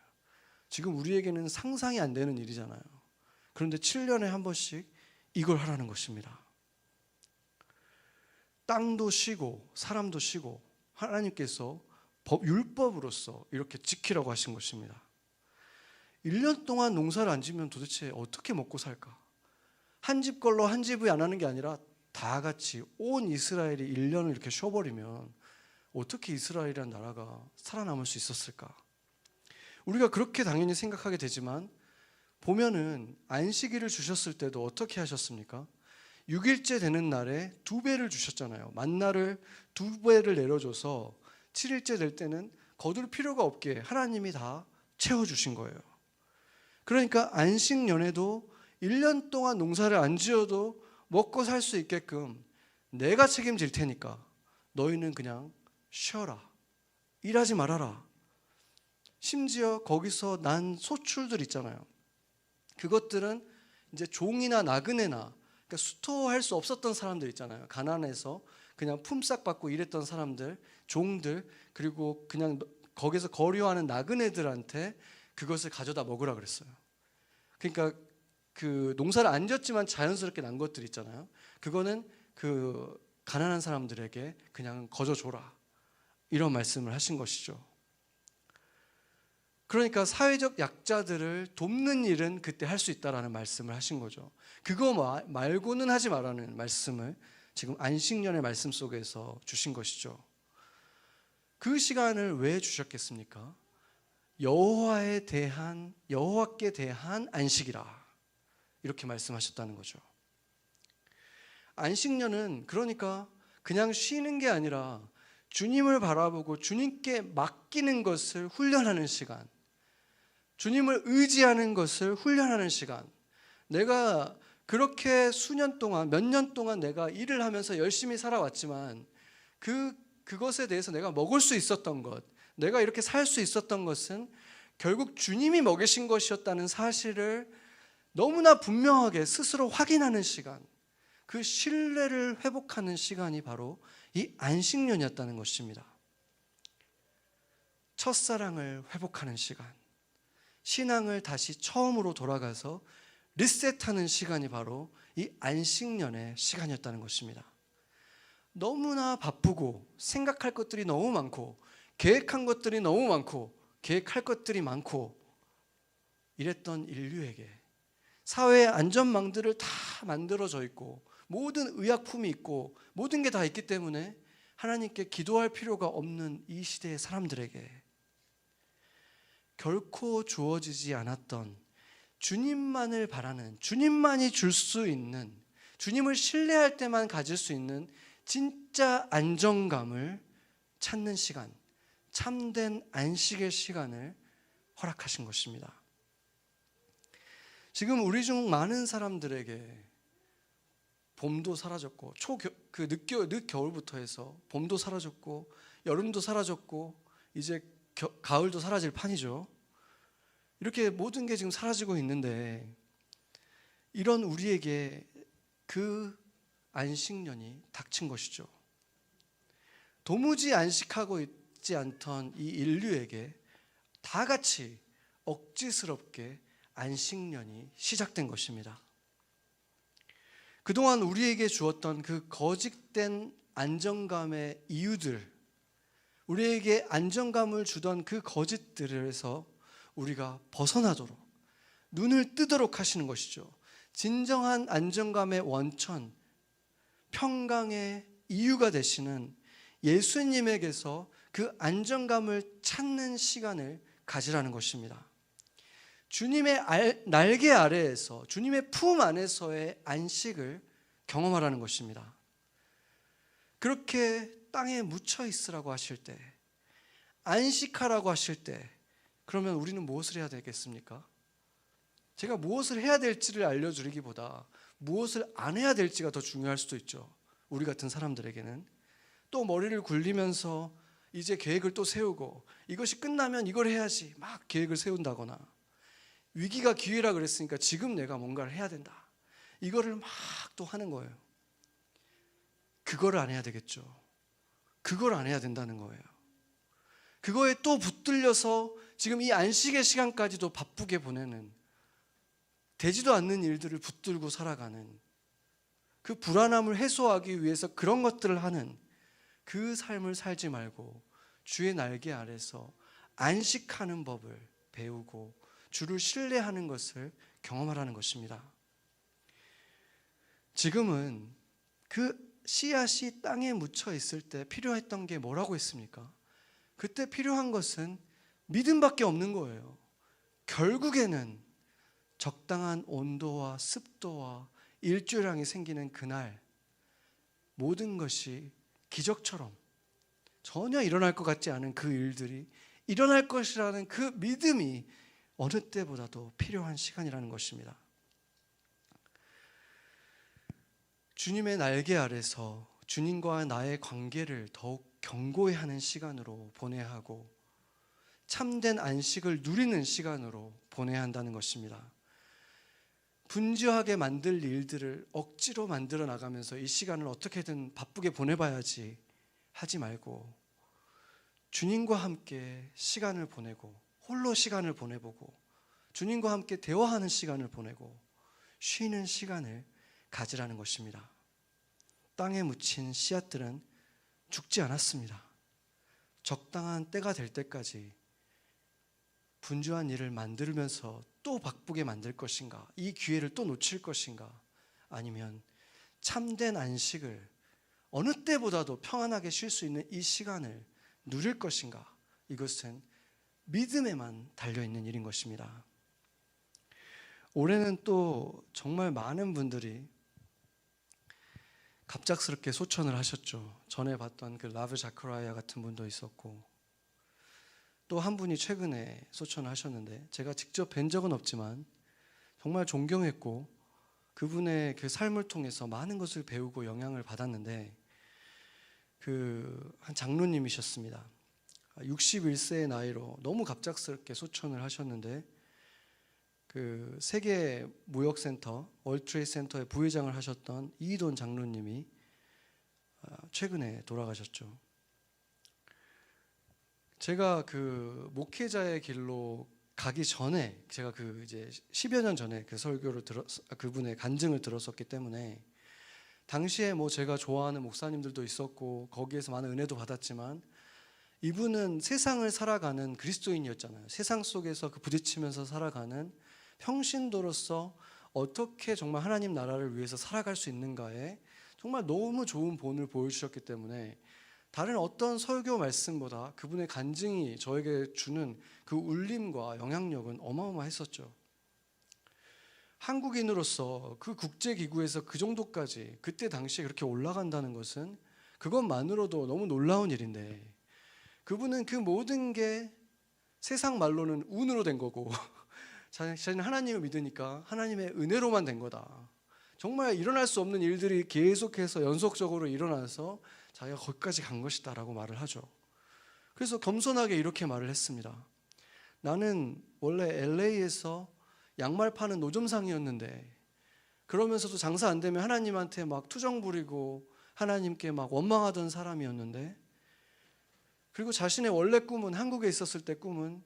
지금 우리에게는 상상이 안 되는 일이잖아요. 그런데 7년에 한 번씩 이걸 하라는 것입니다. 땅도 쉬고 사람도 쉬고 하나님께서 율법으로서 이렇게 지키라고 하신 것입니다. 1년 동안 농사를 안 지면 도대체 어떻게 먹고 살까? 한 집 걸로 한 집이 안 하는 게 아니라 다 같이 온 이스라엘이 1년을 이렇게 쉬어버리면 어떻게 이스라엘이라는 나라가 살아남을 수 있었을까? 우리가 그렇게 당연히 생각하게 되지만 보면은 안식일을 주셨을 때도 어떻게 하셨습니까? 6일째 되는 날에 2배를 주셨잖아요. 만나를 2배를 내려줘서 7일째 될 때는 거둘 필요가 없게 하나님이 다 채워주신 거예요. 그러니까 안식년에도 1년 동안 농사를 안 지어도 먹고 살 수 있게끔 내가 책임질 테니까 너희는 그냥 쉬어라. 일하지 말아라. 심지어 거기서 난 소출들 있잖아요. 그것들은 이제 종이나 나그네나 그러니까 수토할 수 없었던 사람들 있잖아요. 가난해서 그냥 품삯 받고 일했던 사람들, 종들, 그리고 그냥 거기서 거류하는 나그네들한테 그것을 가져다 먹으라 그랬어요. 그러니까 그 농사를 안 지었지만 자연스럽게 난 것들 있잖아요. 그거는 그 가난한 사람들에게 그냥 거저줘라. 이런 말씀을 하신 것이죠. 그러니까 사회적 약자들을 돕는 일은 그때 할 수 있다라는 말씀을 하신 거죠. 그거 말고는 하지 말라는 말씀을 지금 안식년의 말씀 속에서 주신 것이죠. 그 시간을 왜 주셨겠습니까? 여호와께 대한 안식이라 이렇게 말씀하셨다는 거죠. 안식년은 그러니까 그냥 쉬는 게 아니라 주님을 바라보고 주님께 맡기는 것을 훈련하는 시간, 주님을 의지하는 것을 훈련하는 시간. 내가 그렇게 수년 동안, 몇 년 동안 내가 일을 하면서 열심히 살아왔지만 그것에 대해서 내가 먹을 수 있었던 것, 내가 이렇게 살 수 있었던 것은 결국 주님이 먹이신 것이었다는 사실을 너무나 분명하게 스스로 확인하는 시간, 그 신뢰를 회복하는 시간이 바로 이 안식년이었다는 것입니다. 첫사랑을 회복하는 시간, 신앙을 다시 처음으로 돌아가서 리셋하는 시간이 바로 이 안식년의 시간이었다는 것입니다. 너무나 바쁘고 생각할 것들이 너무 많고 계획한 것들이 너무 많고 계획할 것들이 많고 이랬던 인류에게 사회의 안전망들을 다 만들어져 있고 모든 의약품이 있고 모든 게 다 있기 때문에 하나님께 기도할 필요가 없는 이 시대의 사람들에게 결코 주어지지 않았던 주님만을 바라는, 주님만이 줄 수 있는, 주님을 신뢰할 때만 가질 수 있는 진짜 안정감을 찾는 시간, 참된 안식의 시간을 허락하신 것입니다. 지금 우리 중 많은 사람들에게 봄도 사라졌고, 늦겨울부터 해서 봄도 사라졌고, 여름도 사라졌고, 이제 가을도 사라질 판이죠. 이렇게 모든 게 지금 사라지고 있는데, 이런 우리에게 그 안식년이 닥친 것이죠. 도무지 안식하고 있지 않던 이 인류에게 다 같이 억지스럽게 안식년이 시작된 것입니다. 그동안 우리에게 주었던 그 거짓된 안정감의 이유들, 우리에게 안정감을 주던 그 거짓들에서 우리가 벗어나도록, 눈을 뜨도록 하시는 것이죠. 진정한 안정감의 원천, 평강의 이유가 되시는 예수님에게서 그 안정감을 찾는 시간을 가지라는 것입니다. 주님의 날개 아래에서, 주님의 품 안에서의 안식을 경험하라는 것입니다. 그렇게 땅에 묻혀 있으라고 하실 때, 안식하라고 하실 때, 그러면 우리는 무엇을 해야 되겠습니까? 제가 무엇을 해야 될지를 알려드리기보다 무엇을 안 해야 될지가 더 중요할 수도 있죠. 우리 같은 사람들에게는. 또 머리를 굴리면서 이제 계획을 또 세우고, 이것이 끝나면 이걸 해야지 막 계획을 세운다거나, 위기가 기회라 그랬으니까 지금 내가 뭔가를 해야 된다, 이거를 막 또 하는 거예요. 그거를 안 해야 되겠죠. 그걸 안 해야 된다는 거예요. 그거에 또 붙들려서 지금 이 안식의 시간까지도 바쁘게 보내는, 되지도 않는 일들을 붙들고 살아가는, 그 불안함을 해소하기 위해서 그런 것들을 하는 그 삶을 살지 말고 주의 날개 아래서 안식하는 법을 배우고 주를 신뢰하는 것을 경험하라는 것입니다. 지금은 그 씨앗이 땅에 묻혀 있을 때 필요했던 게 뭐라고 했습니까? 그때 필요한 것은 믿음밖에 없는 거예요. 결국에는 적당한 온도와 습도와 일조량이 생기는 그날, 모든 것이 기적처럼 전혀 일어날 것 같지 않은 그 일들이 일어날 것이라는 그 믿음이 어느 때보다도 필요한 시간이라는 것입니다. 주님의 날개 아래서 주님과 나의 관계를 더욱 견고히 하는 시간으로 보내야 하고, 참된 안식을 누리는 시간으로 보내야 한다는 것입니다. 분주하게 만들 일들을 억지로 만들어 나가면서 이 시간을 어떻게든 바쁘게 보내봐야지 하지 말고, 주님과 함께 시간을 보내고, 홀로 시간을 보내보고, 주님과 함께 대화하는 시간을 보내고, 쉬는 시간을 가지라는 것입니다. 땅에 묻힌 씨앗들은 죽지 않았습니다. 적당한 때가 될 때까지 분주한 일을 만들면서 또 바쁘게 만들 것인가, 이 기회를 또 놓칠 것인가, 아니면 참된 안식을 어느 때보다도 평안하게 쉴 수 있는 이 시간을 누릴 것인가, 이것은 믿음에만 달려있는 일인 것입니다. 올해는 또 정말 많은 분들이 갑작스럽게 소천을 하셨죠. 전에 봤던 그 라브 자크라야 같은 분도 있었고, 또 한 분이 최근에 소천을 하셨는데, 제가 직접 뵌 적은 없지만 정말 존경했고 그분의 그 삶을 통해서 많은 것을 배우고 영향을 받았는데, 한 장로님이셨습니다. 61세의 나이로 너무 갑작스럽게 소천을 하셨는데, 그 세계 무역센터 월트레이드 센터의 부회장을 하셨던 이돈 장로님이 최근에 돌아가셨죠. 제가 그 목회자의 길로 가기 전에, 제가 그 이제 10여 년 전에 그 설교를 그분의 간증을 들었었기 때문에, 당시에 뭐 제가 좋아하는 목사님들도 있었고 거기에서 많은 은혜도 받았지만, 이분은 세상을 살아가는 그리스도인이었잖아요. 세상 속에서 그 부딪히면서 살아가는 평신도로서 어떻게 정말 하나님 나라를 위해서 살아갈 수 있는가에 정말 너무 좋은 본을 보여주셨기 때문에 다른 어떤 설교 말씀보다 그분의 간증이 저에게 주는 그 울림과 영향력은 어마어마했었죠. 한국인으로서 그 국제기구에서 그 정도까지 그때 당시에 그렇게 올라간다는 것은 그것만으로도 너무 놀라운 일인데, 그분은 그 모든 게 세상 말로는 운으로 된 거고 자신은 하나님을 믿으니까 하나님의 은혜로만 된 거다. 정말 일어날 수 없는 일들이 계속해서 연속적으로 일어나서 자기가 거기까지 간 것이다 라고 말을 하죠. 그래서 겸손하게 이렇게 말을 했습니다. 나는 원래 LA에서 양말 파는 노점상이었는데, 그러면서도 장사 안 되면 하나님한테 막 투정 부리고 하나님께 막 원망하던 사람이었는데, 그리고 자신의 원래 꿈은, 한국에 있었을 때 꿈은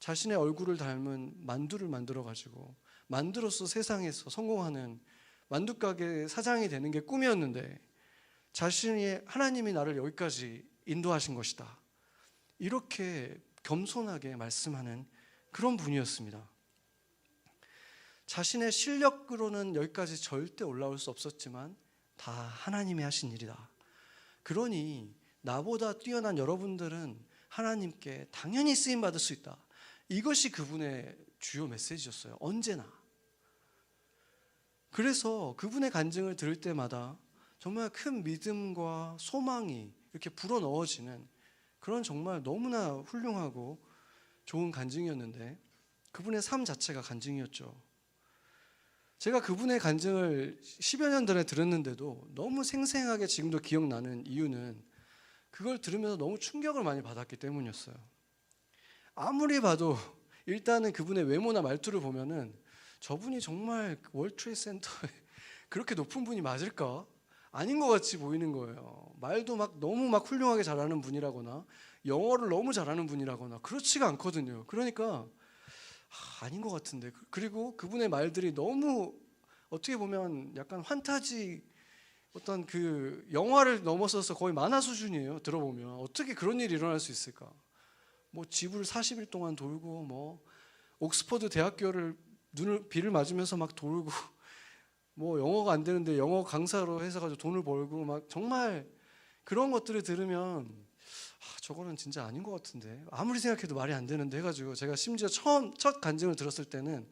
자신의 얼굴을 닮은 만두를 만들어가지고 만두로서 세상에서 성공하는 만두가게 사장이 되는 게 꿈이었는데, 자신이 하나님이 나를 여기까지 인도하신 것이다, 이렇게 겸손하게 말씀하는 그런 분이었습니다. 자신의 실력으로는 여기까지 절대 올라올 수 없었지만 다 하나님이 하신 일이다. 그러니 나보다 뛰어난 여러분들은 하나님께 당연히 쓰임받을 수 있다. 이것이 그분의 주요 메시지였어요. 언제나. 그래서 그분의 간증을 들을 때마다 정말 큰 믿음과 소망이 이렇게 불어넣어지는 그런 정말 너무나 훌륭하고 좋은 간증이었는데, 그분의 삶 자체가 간증이었죠. 제가 그분의 간증을 10여 년 전에 들었는데도 너무 생생하게 지금도 기억나는 이유는 그걸 들으면서 너무 충격을 많이 받았기 때문이었어요. 아무리 봐도 일단은 그분의 외모나 말투를 보면은 저분이 정말 월트레이드 센터에 그렇게 높은 분이 맞을까? 아닌 것 같이 보이는 거예요. 말도 막 너무 막 훌륭하게 잘하는 분이라거나 영어를 너무 잘하는 분이라거나 그렇지가 않거든요. 그러니까 아닌 것 같은데. 그리고 그분의 말들이 너무 어떻게 보면 약간 환타지, 어떤 그 영화를 넘어서서 거의 만화 수준이에요. 들어보면 어떻게 그런 일이 일어날 수 있을까? 뭐 집을 40일 동안 돌고, 뭐 옥스퍼드 대학교를 비를 맞으면서 막 돌고, 뭐 영어가 안 되는데 영어 강사로 해서 가지고 돈을 벌고, 막 정말 그런 것들을 들으면 저거는 진짜 아닌 것 같은데, 아무리 생각해도 말이 안 되는데 해가지고 제가 심지어 첫 간증을 들었을 때는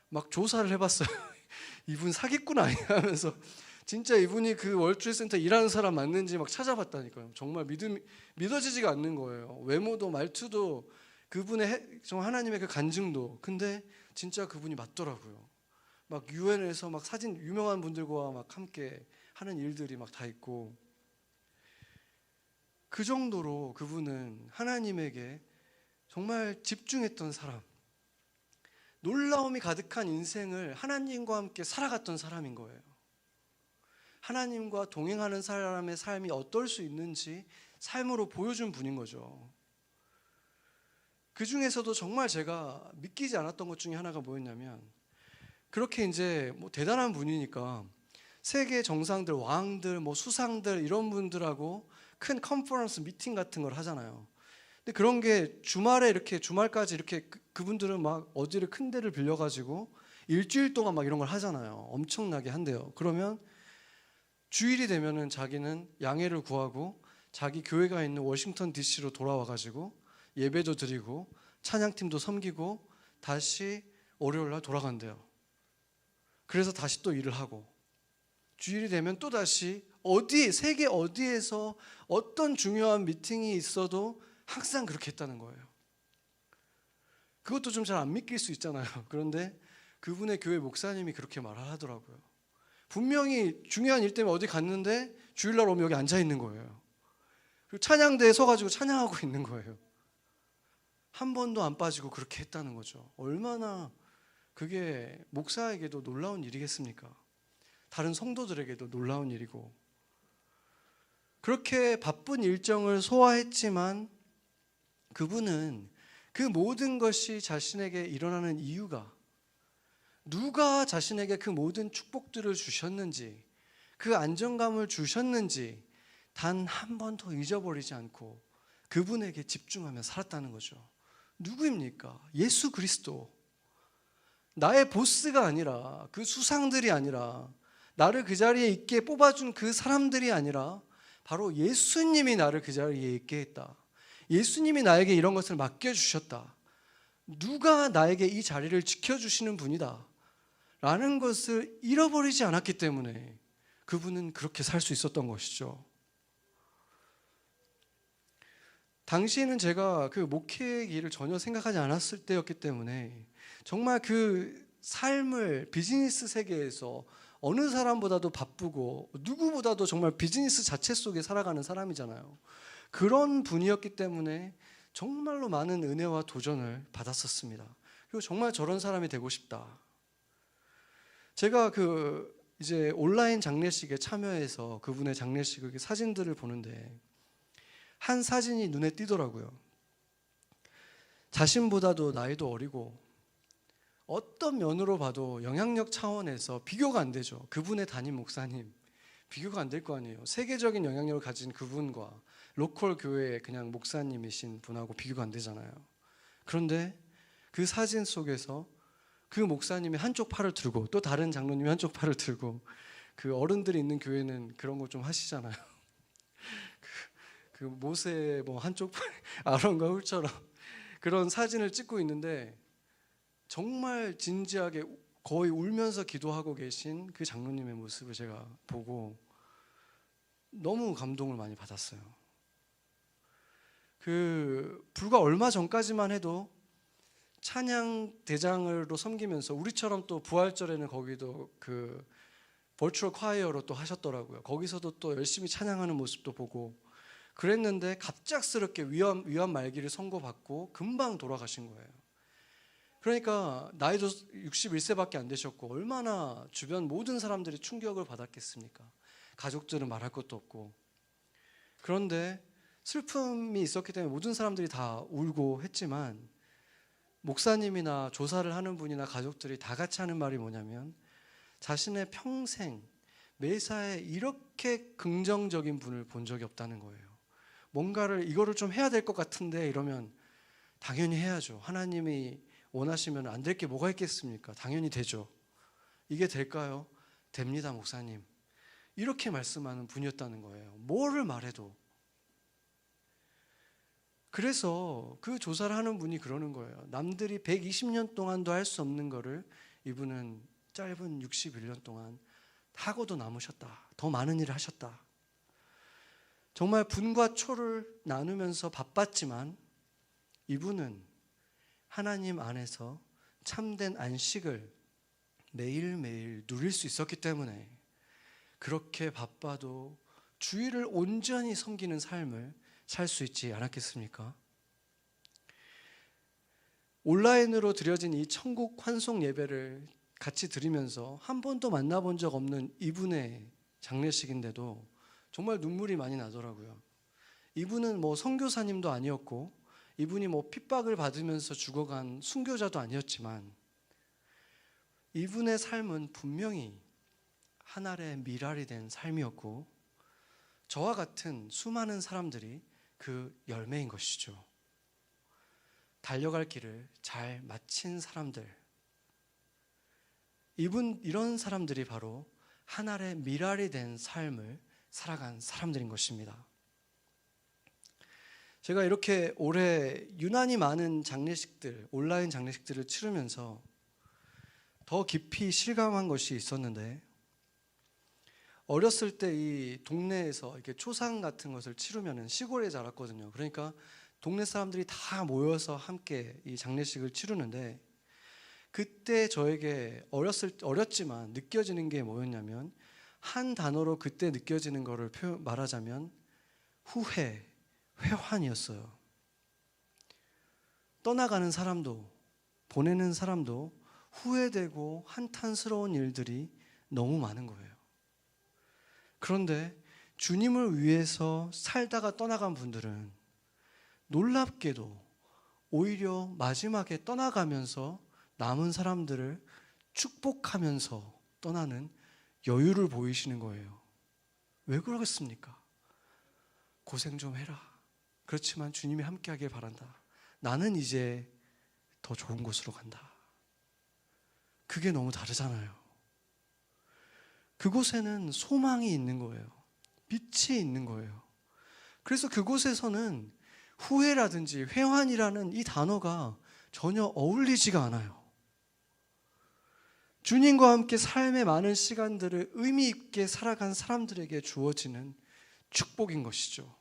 막 조사를 해봤어요. 이분 사기꾼 아니야 하면서 진짜 이분이 그 월트레이드 센터 일하는 사람 맞는지 막 찾아봤다니까요. 정말 믿어지지가 않는 거예요. 외모도 말투도 그분의 정말 하나님의 그 간증도. 근데 진짜 그분이 맞더라고요. 막 유엔에서 막 사진 유명한 분들과 막 함께 하는 일들이 막 다 있고, 그 정도로 그분은 하나님에게 정말 집중했던 사람, 놀라움이 가득한 인생을 하나님과 함께 살아갔던 사람인 거예요. 하나님과 동행하는 사람의 삶이 어떨 수 있는지 삶으로 보여준 분인 거죠. 그 중에서도 정말 제가 믿기지 않았던 것 중에 하나가 뭐였냐면, 그렇게 이제 뭐 대단한 분이니까 세계 정상들, 왕들, 뭐 수상들 이런 분들하고 큰 컨퍼런스 미팅 같은 걸 하잖아요. 근데 그런 게 주말에 이렇게 주말까지 이렇게 그분들은 막 어디를 큰 데를 빌려가지고 일주일 동안 막 이런 걸 하잖아요. 엄청나게 한대요. 그러면 주일이 되면은 자기는 양해를 구하고 자기 교회가 있는 워싱턴 DC로 돌아와가지고 예배도 드리고 찬양팀도 섬기고 다시 월요일 날 돌아간대요. 그래서 다시 또 일을 하고, 주일이 되면 또 다시 세계 어디에서 어떤 중요한 미팅이 있어도 항상 그렇게 했다는 거예요. 그것도 좀 잘 안 믿길 수 있잖아요. 그런데 그분의 교회 목사님이 그렇게 말을 하더라고요. 분명히 중요한 일 때문에 어디 갔는데 주일날 오면 여기 앉아 있는 거예요. 그리고 찬양대에 서가지고 찬양하고 있는 거예요. 한 번도 안 빠지고 그렇게 했다는 거죠. 얼마나 그게 목사에게도 놀라운 일이겠습니까? 다른 성도들에게도 놀라운 일이고. 그렇게 바쁜 일정을 소화했지만 그분은 그 모든 것이 자신에게 일어나는 이유가, 누가 자신에게 그 모든 축복들을 주셨는지, 그 안정감을 주셨는지 단 한 번도 잊어버리지 않고 그분에게 집중하며 살았다는 거죠. 누구입니까? 예수 그리스도. 나의 보스가 아니라, 그 수상들이 아니라, 나를 그 자리에 있게 뽑아준 그 사람들이 아니라 바로 예수님이 나를 그 자리에 있게 했다. 예수님이 나에게 이런 것을 맡겨주셨다. 누가 나에게 이 자리를 지켜주시는 분이다 라는 것을 잃어버리지 않았기 때문에 그분은 그렇게 살 수 있었던 것이죠. 당시에는 제가 그 목회의 길을 전혀 생각하지 않았을 때였기 때문에 정말 그 삶을 비즈니스 세계에서 어느 사람보다도 바쁘고 누구보다도 정말 비즈니스 자체 속에 살아가는 사람이잖아요. 그런 분이었기 때문에 정말로 많은 은혜와 도전을 받았었습니다. 그리고 정말 저런 사람이 되고 싶다. 제가 이제 온라인 장례식에 참여해서 그분의 장례식 사진들을 보는데 한 사진이 눈에 띄더라고요. 자신보다도 나이도 어리고 어떤 면으로 봐도 영향력 차원에서 비교가 안 되죠. 그분의 담임 목사님 비교가 안 될 거 아니에요. 세계적인 영향력을 가진 그분과 로컬 교회의 그냥 목사님이신 분하고 비교가 안 되잖아요. 그런데 그 사진 속에서 그 목사님이 한쪽 팔을 들고 또 다른 장로님이 한쪽 팔을 들고 그 어른들이 있는 교회는 그런 거 좀 하시잖아요. 그 모세 뭐 한쪽 팔 아론과 훌처럼 그런 사진을 찍고 있는데 정말 진지하게 거의 울면서 기도하고 계신 그 장로님의 모습을 제가 보고 너무 감동을 많이 받았어요. 불과 얼마 전까지만 해도 찬양 대장으로 섬기면서 우리처럼 또 부활절에는 거기도 그 버추얼 콰이어로 또 하셨더라고요. 거기서도 또 열심히 찬양하는 모습도 보고 그랬는데 갑작스럽게 위암 말기를 선고받고 금방 돌아가신 거예요. 그러니까 나이도 61세밖에 안 되셨고 얼마나 주변 모든 사람들이 충격을 받았겠습니까? 가족들은 말할 것도 없고. 그런데 슬픔이 있었기 때문에 모든 사람들이 다 울고 했지만 목사님이나 조사를 하는 분이나 가족들이 다 같이 하는 말이 뭐냐면 자신의 평생 매사에 이렇게 긍정적인 분을 본 적이 없다는 거예요. 뭔가를 이거를 좀 해야 될 것 같은데 이러면 당연히 해야죠. 하나님이 원하시면 안 될 게 뭐가 있겠습니까? 당연히 되죠. 이게 될까요? 됩니다, 목사님. 이렇게 말씀하는 분이었다는 거예요. 뭐를 말해도. 그래서 그 조사를 하는 분이 그러는 거예요. 남들이 120년 동안도 할 수 없는 거를 이분은 짧은 61년 동안 하고도 남으셨다. 더 많은 일을 하셨다. 정말 분과 초를 나누면서 바빴지만 이분은 하나님 안에서 참된 안식을 매일매일 누릴 수 있었기 때문에 그렇게 바빠도 주의를 온전히 섬기는 삶을 살 수 있지 않았겠습니까? 온라인으로 드려진 이 천국 환송 예배를 같이 드리면서 한 번도 만나본 적 없는 이분의 장례식인데도 정말 눈물이 많이 나더라고요. 이분은 뭐 선교사님도 아니었고 이분이 뭐 핍박을 받으면서 죽어간 순교자도 아니었지만 이분의 삶은 분명히 하늘의 미랄이 된 삶이었고 저와 같은 수많은 사람들이 그 열매인 것이죠. 달려갈 길을 잘 마친 사람들, 이런 사람들이 바로 하늘의 미랄이 된 삶을 살아간 사람들인 것입니다. 제가 이렇게 올해 유난히 많은 장례식들, 온라인 장례식들을 치르면서 더 깊이 실감한 것이 있었는데 어렸을 때 이 동네에서 이렇게 초상 같은 것을 치르면은 시골에 자랐거든요. 그러니까 동네 사람들이 다 모여서 함께 이 장례식을 치르는데 그때 저에게 어렸지만 느껴지는 게 뭐였냐면 한 단어로 그때 느껴지는 거를 말하자면 후회, 회환이었어요. 떠나가는 사람도 보내는 사람도 후회되고 한탄스러운 일들이 너무 많은 거예요. 그런데 주님을 위해서 살다가 떠나간 분들은 놀랍게도 오히려 마지막에 떠나가면서 남은 사람들을 축복하면서 떠나는 여유를 보이시는 거예요. 왜 그러겠습니까? 고생 좀 해라. 그렇지만 주님이 함께하길 바란다. 나는 이제 더 좋은 곳으로 간다. 그게 너무 다르잖아요. 그곳에는 소망이 있는 거예요. 빛이 있는 거예요. 그래서 그곳에서는 후회라든지 회환이라는 이 단어가 전혀 어울리지가 않아요. 주님과 함께 삶의 많은 시간들을 의미 있게 살아간 사람들에게 주어지는 축복인 것이죠.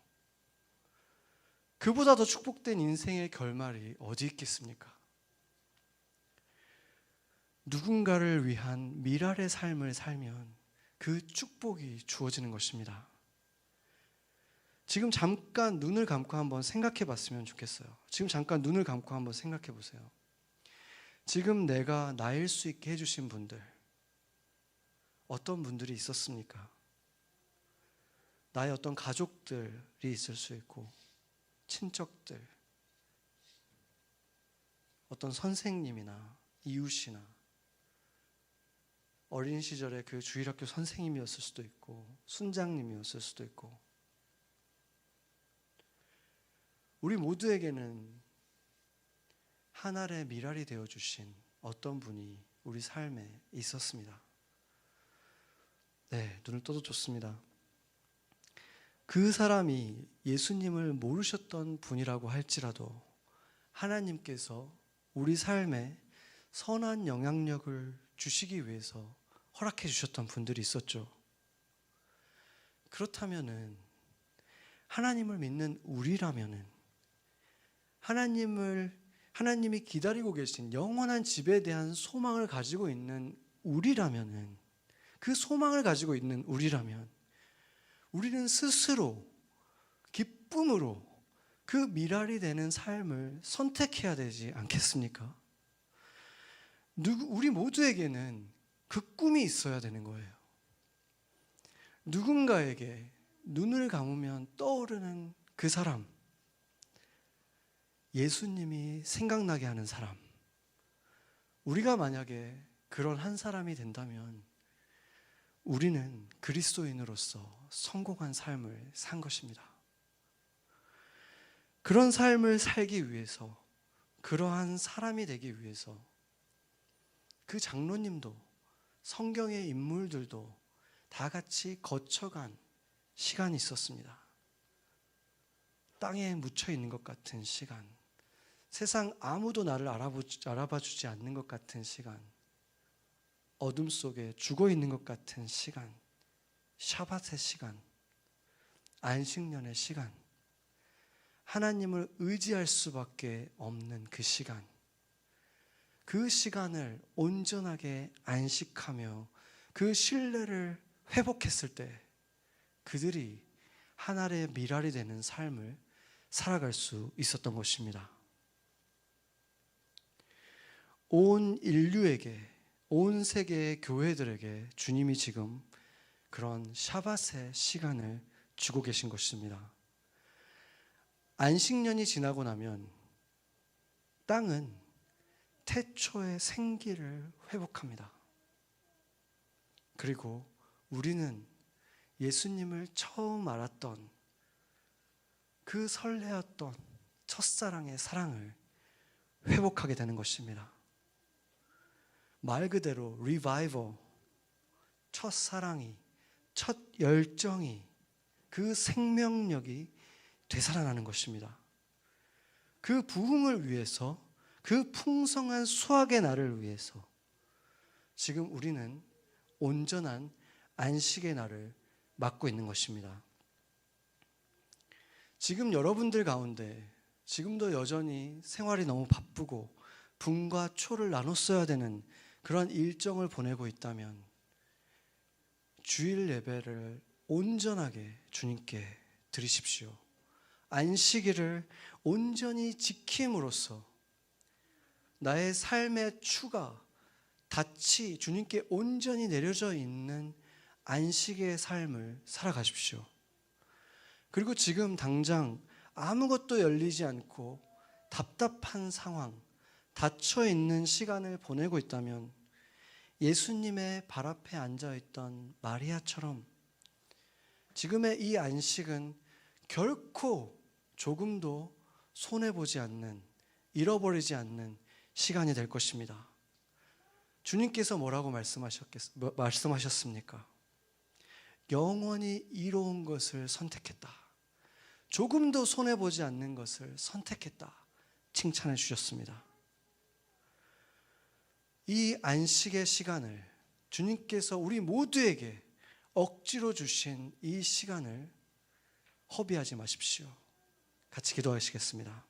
그보다 더 축복된 인생의 결말이 어디 있겠습니까? 누군가를 위한 미랄의 삶을 살면 그 축복이 주어지는 것입니다. 지금 잠깐 눈을 감고 한번 생각해 봤으면 좋겠어요. 지금 잠깐 눈을 감고 한번 생각해 보세요. 지금 내가 나일 수 있게 해주신 분들, 어떤 분들이 있었습니까? 나의 어떤 가족들이 있을 수 있고, 친척들, 어떤 선생님이나 이웃이나 어린 시절에 그 주일학교 선생님이었을 수도 있고, 순장님이었을 수도 있고, 우리 모두에게는 하늘의 미랄이 되어주신 어떤 분이 우리 삶에 있었습니다. 네, 눈을 떠도 좋습니다. 그 사람이 예수님을 모르셨던 분이라고 할지라도 하나님께서 우리 삶에 선한 영향력을 주시기 위해서 허락해 주셨던 분들이 있었죠. 그렇다면은 하나님을 믿는 우리라면은 하나님이 기다리고 계신 영원한 집에 대한 소망을 가지고 있는 우리라면은, 그 소망을 가지고 있는 우리라면 우리는 스스로 기쁨으로 그 미랄이 되는 삶을 선택해야 되지 않겠습니까? 우리 모두에게는 그 꿈이 있어야 되는 거예요. 누군가에게 눈을 감으면 떠오르는 그 사람, 예수님이 생각나게 하는 사람, 우리가 만약에 그런 한 사람이 된다면 우리는 그리스도인으로서 성공한 삶을 산 것입니다. 그런 삶을 살기 위해서, 그러한 사람이 되기 위해서 그 장로님도 성경의 인물들도 다 같이 거쳐간 시간이 있었습니다. 땅에 묻혀 있는 것 같은 시간, 세상 아무도 나를 알아봐주지 않는 것 같은 시간, 어둠 속에 죽어 있는 것 같은 시간, 샤밧의 시간, 안식년의 시간, 하나님을 의지할 수밖에 없는 그 시간, 그 시간을 온전하게 안식하며 그 신뢰를 회복했을 때 그들이 하늘의 미랄이 되는 삶을 살아갈 수 있었던 것입니다. 온 인류에게, 온 세계의 교회들에게 주님이 지금 그런 샤밧의 시간을 주고 계신 것입니다. 안식년이 지나고 나면 땅은 태초의 생기를 회복합니다. 그리고 우리는 예수님을 처음 알았던 그 설레었던 첫사랑의 사랑을 회복하게 되는 것입니다. 말 그대로 리바이벌, 첫사랑이, 첫 열정이, 그 생명력이 되살아나는 것입니다. 그 부흥을 위해서, 그 풍성한 수확의 날을 위해서 지금 우리는 온전한 안식의 날을 맞고 있는 것입니다. 지금 여러분들 가운데 지금도 여전히 생활이 너무 바쁘고 분과 초를 나눴어야 되는 그런 일정을 보내고 있다면 주일 예배를 온전하게 주님께 드리십시오. 안식일을 온전히 지킴으로써 나의 삶의 추가, 닻이 주님께 온전히 내려져 있는 안식의 삶을 살아가십시오. 그리고 지금 당장 아무것도 열리지 않고 답답한 상황, 닫혀 있는 시간을 보내고 있다면 예수님의 발 앞에 앉아있던 마리아처럼 지금의 이 안식은 결코 조금도 손해보지 않는, 잃어버리지 않는 시간이 될 것입니다. 주님께서 뭐라고 말씀하셨습니까? 영원히 이로운 것을 선택했다. 조금도 손해보지 않는 것을 선택했다. 칭찬해 주셨습니다. 이 안식의 시간을 주님께서 우리 모두에게 억지로 주신 이 시간을 허비하지 마십시오. 같이 기도하시겠습니다.